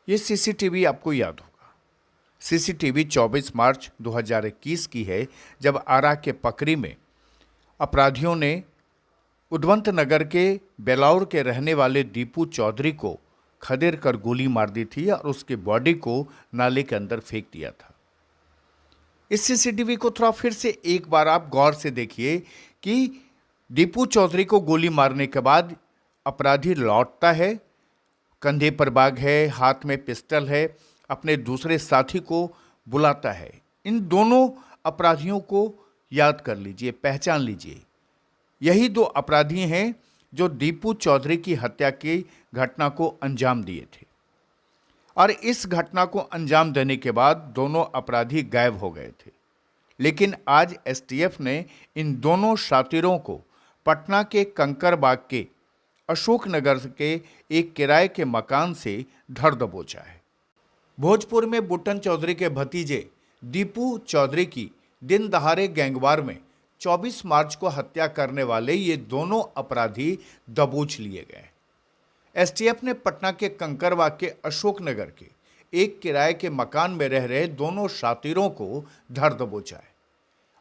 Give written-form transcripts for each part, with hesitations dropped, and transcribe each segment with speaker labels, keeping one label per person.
Speaker 1: ये सीसीटीवी आपको याद होगा। सीसीटीवी 24 मार्च 2021 की है, जब आरा के पकरी में अपराधियों ने उद्वंत नगर के बेलाउर के रहने वाले दीपू चौधरी को खदेड़ कर गोली मार दी थी और उसके बॉडी को नाले के अंदर फेंक दिया था। इस सीसीटीवी को थोड़ा फिर से एक बार आप गौर से देखिए कि दीपू चौधरी को गोली मारने के बाद अपराधी लौटता है, कंधे पर बैग है, हाथ में पिस्टल है, अपने दूसरे साथी को बुलाता है। इन दोनों अपराधियों को याद कर लीजिए, पहचान लीजिए। यही दो अपराधी हैं जो दीपू चौधरी की हत्या की घटना को अंजाम दिए थे। और इस घटना को अंजाम देने के बाद दोनों अपराधी गायब हो गए थे। लेकिन आज एसटीएफ ने इन दोनों शातिरों को पटना के कंकरबाग के अशोकनगर के एक किराए के मकान से धर दबोचा है। भोजपुर में बुट्टन चौधरी के भतीजे दीपू चौधरी की दिन दहाड़े गैंगवार में 24 मार्च को हत्या करने वाले ये दोनों अपराधी दबोच लिए गए। एसटीएफ ने पटना के कंकरबाग के अशोकनगर के एक किराए के मकान में रह रहे दोनों शातिरों को धर दबोचा है।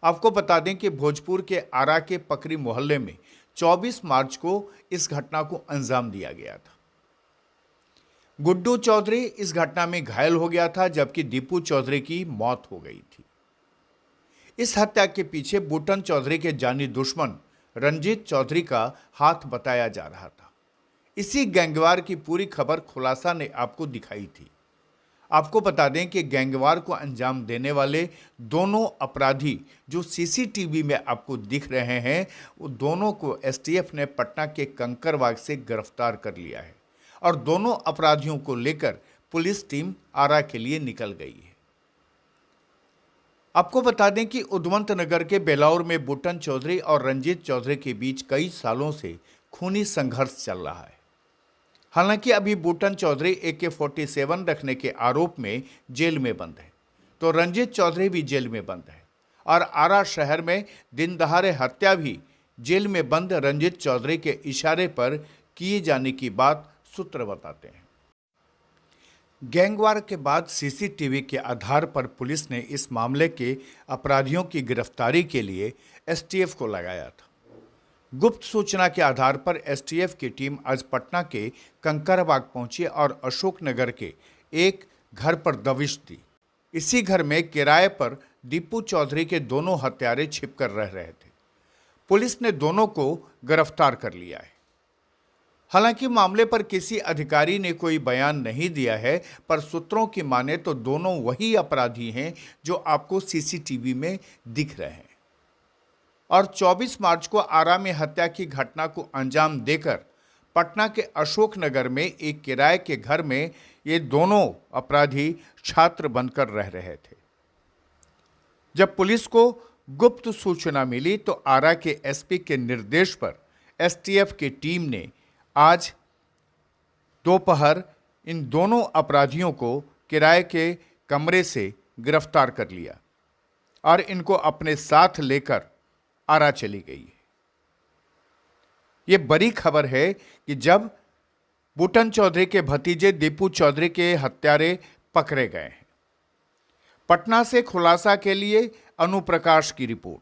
Speaker 1: आपको बता दें कि भोजपुर के आरा के पकरी मोहल्ले में 24 मार्च को इस घटना को अंजाम दिया गया था। गुड्डू चौधरी इस घटना में घायल हो गया था, जबकि दीपू चौधरी की मौत हो गई थी। इस हत्या के पीछे बुट्टन चौधरी के जानी दुश्मन रंजीत चौधरी का हाथ बताया जा रहा था। इसी गैंगवार की पूरी खबर खुलासा ने आपको दिखाई थी। आपको बता दें कि गैंगवार को अंजाम देने वाले दोनों अपराधी जो सीसीटीवी में आपको दिख रहे हैं, वो दोनों को एसटीएफ ने पटना के कंकरबाग से गिरफ्तार कर लिया है और दोनों अपराधियों को लेकर पुलिस टीम आरा के लिए निकल गई है। आपको बता दें कि उद्वंत नगर के बेलाउर में बुट्टन चौधरी और रंजीत चौधरी के बीच कई सालों से खूनी संघर्ष चल रहा है। हालांकि अभी बुट्टन चौधरी AK-47 रखने के आरोप में जेल में बंद है, तो रंजीत चौधरी भी जेल में बंद है और आरा शहर में दिन दहाड़े हत्या भी जेल में बंद रंजीत चौधरी के इशारे पर किए जाने की बात सूत्र बताते हैं। गैंगवार के बाद सीसीटीवी के आधार पर पुलिस ने इस मामले के अपराधियों की गिरफ्तारी के लिए एसटीएफ को लगाया था। गुप्त सूचना के आधार पर एसटीएफ की टीम आज पटना के कंकरबाग पहुंची और अशोकनगर के एक घर पर दबिश दी। इसी घर में किराए पर दीपू चौधरी के दोनों हत्यारे छिपकर रह रहे थे। पुलिस ने दोनों को गिरफ्तार कर लिया है। हालांकि मामले पर किसी अधिकारी ने कोई बयान नहीं दिया है, पर सूत्रों की माने तो दोनों वही अपराधी हैं जो आपको सीसीटीवी में दिख रहे हैं। और 24 मार्च को आरा में हत्या की घटना को अंजाम देकर पटना के अशोकनगर में एक किराए के घर में ये दोनों अपराधी छात्र बनकर रह रहे थे। जब पुलिस को गुप्त सूचना मिली तो आरा के एसपी के निर्देश पर एसटीएफ की टीम ने आज दोपहर इन दोनों अपराधियों को किराए के कमरे से गिरफ्तार कर लिया और इनको अपने साथ लेकर आरा चली गई है। यह बड़ी खबर है कि जब बुट्टन चौधरी के भतीजे दीपू चौधरी के हत्यारे पकड़े गए हैं। पटना से खुलासा के लिए अनुप्रकाश की रिपोर्ट।